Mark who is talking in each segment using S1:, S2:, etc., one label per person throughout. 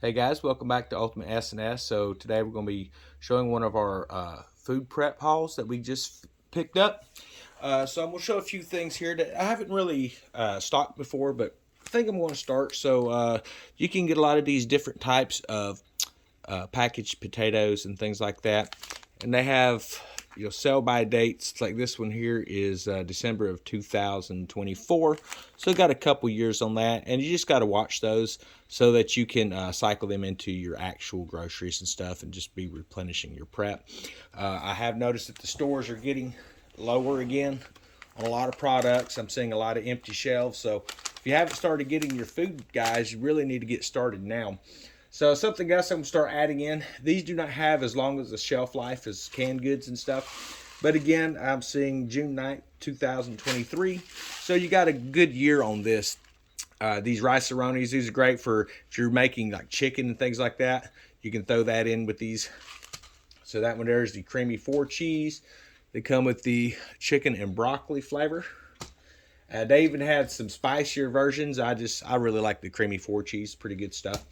S1: Hey guys, welcome back to Ultimate S&S. So today we're going to be showing one of our food prep hauls that we just picked up. So I'm going to show a few things here that I haven't really stocked before, but I think I'm going to start. So you can get a lot of these different types of packaged potatoes and things like that, and they have sell by dates. Like this one here is December of 2024, so got a couple years on that, and you just got to watch those so that you can cycle them into your actual groceries and stuff and just be replenishing your prep. I have noticed that the stores are getting lower again on a lot of products. I'm seeing a lot of empty shelves, so if you haven't started getting your food, guys, you really need to get started now. So something else I'm going to start adding in. These do not have as long as the shelf life as canned goods and stuff. But again, I'm seeing June 9th, 2023. So you got a good year on this. These rice Cerrones, these are great for if you're making like chicken and things like that. You can throw that in with these. So that one there is the creamy 4 cheese. They come with the chicken and broccoli flavor. They even had some spicier versions. I really like the creamy 4 cheese. Pretty good stuff.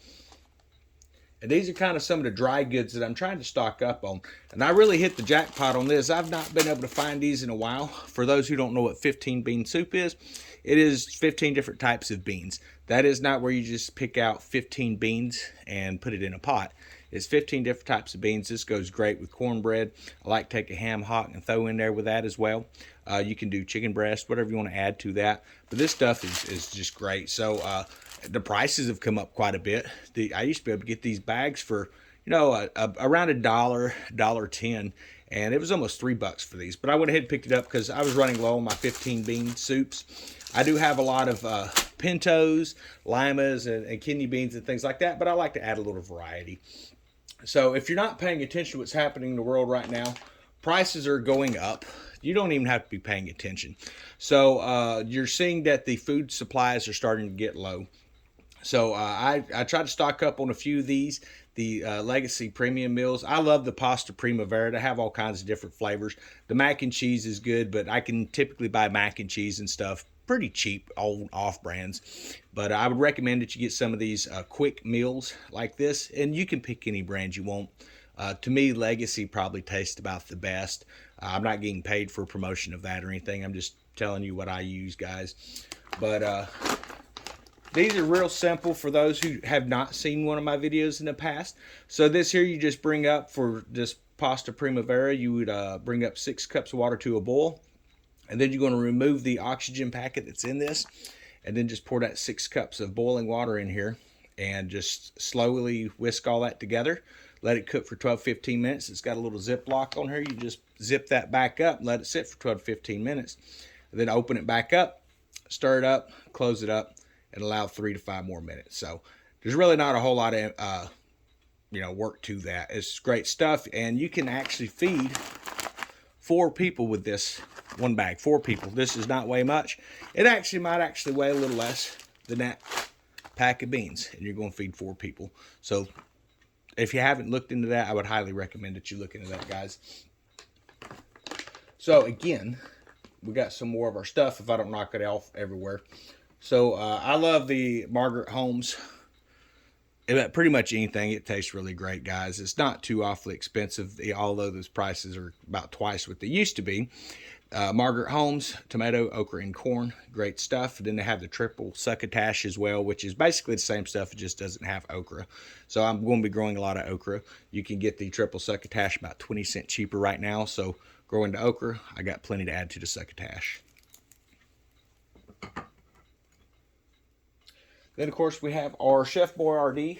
S1: And these are kind of some of the dry goods that I'm trying to stock up on. And I really hit the jackpot on this. I've not been able to find these in a while. For those who don't know what 15 bean soup is, it is 15 different types of beans. That is not where you just pick out 15 beans and put it in a pot. It's 15 different types of beans. This goes great with cornbread. I like to take a ham hock and throw in there with that as well. You can do chicken breast, whatever you want to add to that. But this stuff is just great. So the prices have come up quite a bit. I used to be able to get these bags for, around $1, $1.10, and it was almost $3 for these. But I went ahead and picked it up because I was running low on my 15 bean soups. I do have a lot of pintos, limas, and kidney beans and things like that, but I like to add a little variety. So if you're not paying attention to what's happening in the world right now, prices are going up. You don't even have to be paying attention. So you're seeing that the food supplies are starting to get low. So I tried to stock up on a few of these, the Legacy Premium Meals. I love the pasta Primavera. They have all kinds of different flavors. The mac and cheese is good, but I can typically buy mac and cheese and stuff pretty cheap, old off brands. But I would recommend that you get some of these quick meals like this, and you can pick any brand you want. To me, Legacy probably tastes about the best. I'm not getting paid for promotion of that or anything. I'm just telling you what I use, guys. But these are real simple for those who have not seen one of my videos in the past. So this here you just bring up for this pasta Primavera. You would bring up 6 cups of water to a boil. And then you're going to remove the oxygen packet that's in this. And then just pour that 6 cups of boiling water in here. And just slowly whisk all that together. Let it cook for 12-15 minutes. It's got a little zip lock on here. You just zip that back up and let it sit for 12-15 minutes. And then open it back up, stir it up, close it up, and allow 3 to 5 more minutes. So there's really not a whole lot of work to that. It's great stuff, and you can actually feed 4 people with this one bag. 4 people. This does not weigh much. It might weigh a little less than that pack of beans, and you're going to feed 4 people. So if you haven't looked into that, I would highly recommend that you look into that, guys. So again, we got some more of our stuff if I don't knock it off everywhere. So I love the Margaret Holmes. Pretty much anything. It tastes really great, guys. It's not too awfully expensive, although those prices are about twice what they used to be. Margaret Holmes, tomato, okra, and corn. Great stuff. Then they have the triple succotash as well, which is basically the same stuff. It just doesn't have okra. So I'm going to be growing a lot of okra. You can get the triple succotash about 20 cents cheaper right now. So growing the okra, I got plenty to add to the succotash. Then, of course, we have our Chef Boyardee.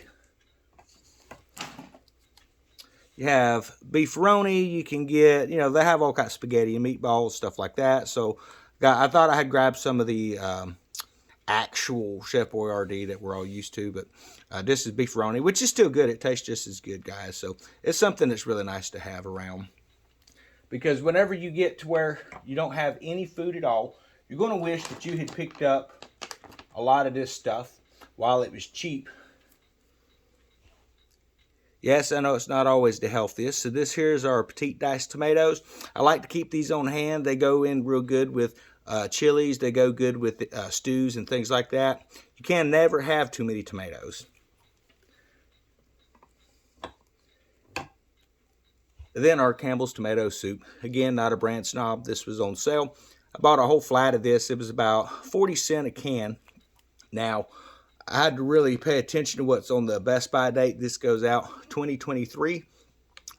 S1: You have beefaroni. You can get, they have all kinds of spaghetti and meatballs, stuff like that. So I thought I had grabbed some of the actual Chef Boyardee that we're all used to. But this is beefaroni, which is still good. It tastes just as good, guys. So it's something that's really nice to have around. Because whenever you get to where you don't have any food at all, you're going to wish that you had picked up a lot of this stuff while it was cheap. Yes, I know it's not always the healthiest. So this here is our petite diced tomatoes. I like to keep these on hand. They go in real good with chilies. They go good with stews and things like that. You can never have too many tomatoes. Then our Campbell's tomato soup. Again, not a brand snob. This was on sale. I bought a whole flat of this. It was about 40 cents a can. Now, I had to really pay attention to what's on the Best By date. This goes out 2023.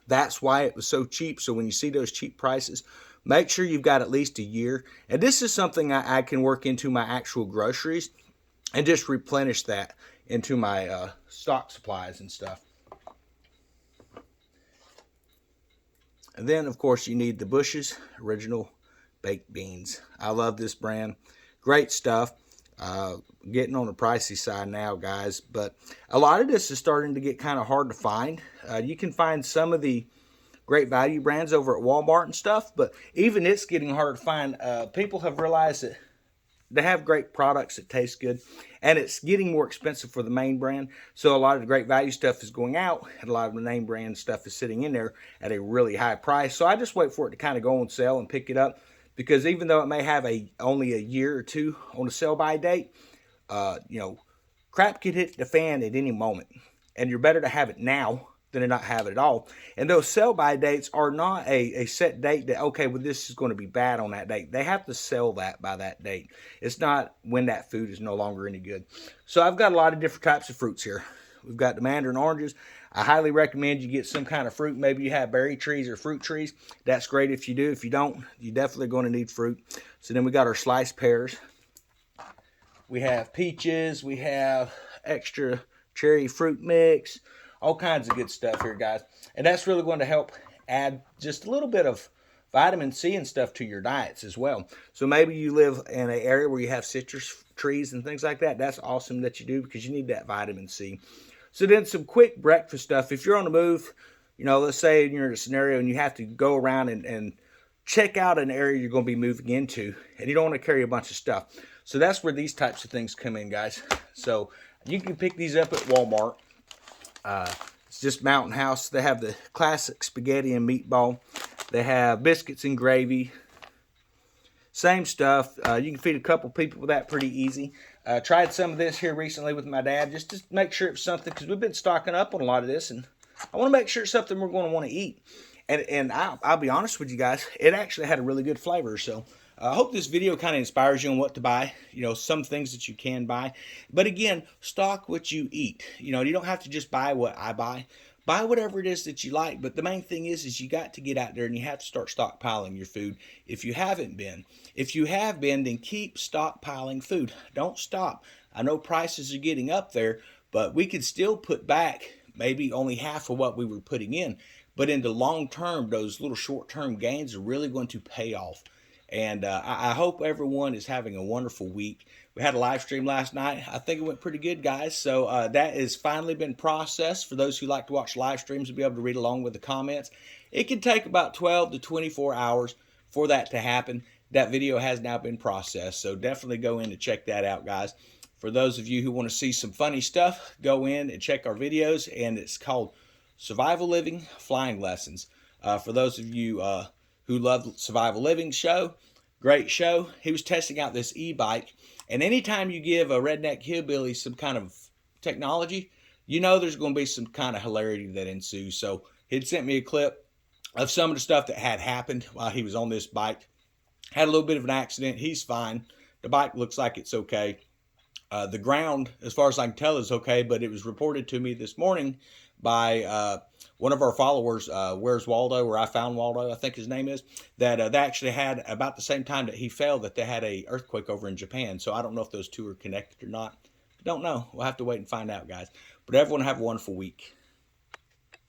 S1: That's why it was so cheap. So when you see those cheap prices, make sure you've got at least a year. And this is something I can work into my actual groceries and just replenish that into my stock supplies and stuff. And then, of course, you need the Bush's Original Baked Beans. I love this brand. Great stuff. Getting on the pricey side now, guys. But a lot of this is starting to get kind of hard to find. You can find some of the great value brands over at Walmart and stuff, but even it's getting hard to find. People have realized that they have great products that taste good, and it's getting more expensive for the main brand. So a lot of the great value stuff is going out, and a lot of the name brand stuff is sitting in there at a really high price. So I just wait for it to kind of go on sale and pick it up, because even though it may have only a year or two on the sell by date, crap could hit the fan at any moment, and you're better to have it now than to not have it at all. And those sell-by dates are not a set date that, okay, well, this is going to be bad on that date. They have to sell that by that date. It's not when that food is no longer any good. So I've got a lot of different types of fruits here. We've got the mandarin oranges. I highly recommend you get some kind of fruit. Maybe you have berry trees or fruit trees. That's great if you do. If you don't, you're definitely going to need fruit. So then we got our sliced pears. We have peaches. We have extra cherry fruit mix. All kinds of good stuff here, guys. And that's really going to help add just a little bit of vitamin C and stuff to your diets as well. So maybe you live in an area where you have citrus trees and things like that. That's awesome that you do, because you need that vitamin C. So then some quick breakfast stuff. If you're on the move, let's say you're in a scenario and you have to go around and check out an area you're going to be moving into, and you don't want to carry a bunch of stuff. So that's where these types of things come in, guys. So you can pick these up at Walmart. It's just Mountain House. They have the classic spaghetti and meatball. They have biscuits and gravy. Same stuff. You can feed a couple people with that pretty easy. Tried some of this here recently with my dad, just to make sure it's something, because we've been stocking up on a lot of this, and I want to make sure it's something we're going to want to eat. And I'll be honest with you guys, it actually had a really good flavor. So I hope this video kind of inspires you on what to buy, some things that you can buy. But again, stock what you eat. You don't have to just buy what I buy. Buy whatever it is that you like. But the main thing is you got to get out there and you have to start stockpiling your food if you haven't been. If you have been, then keep stockpiling food. Don't stop. I know prices are getting up there, but we could still put back maybe only half of what we were putting in. But in the long term, those little short-term gains are really going to pay off. And I hope everyone is having a wonderful week. We had a live stream last night. I think it went pretty good, guys. So that has finally been processed. For those who like to watch live streams and be able to read along with the comments, it can take about 12 to 24 hours for that to happen. That video has now been processed. So definitely go in and check that out, guys. For those of you who want to see some funny stuff, go in and check our videos. And it's called Survival Living Flying Lessons. For those of you who love Survival Living show, great show. He was testing out this e-bike, and anytime you give a redneck hillbilly some kind of technology, there's going to be some kind of hilarity that ensues. So he'd sent me a clip of some of the stuff that had happened while he was on this bike. Had a little bit of an accident. He's fine. The bike looks like it's okay. The ground, as far as I can tell, is okay, but it was reported to me this morning by one of our followers, Where's Waldo, or I Found Waldo, I think his name is, that they actually had, about the same time that he fell, that they had a earthquake over in Japan. So I don't know if those two are connected or not. Don't know. We'll have to wait and find out, guys. But everyone have a wonderful week.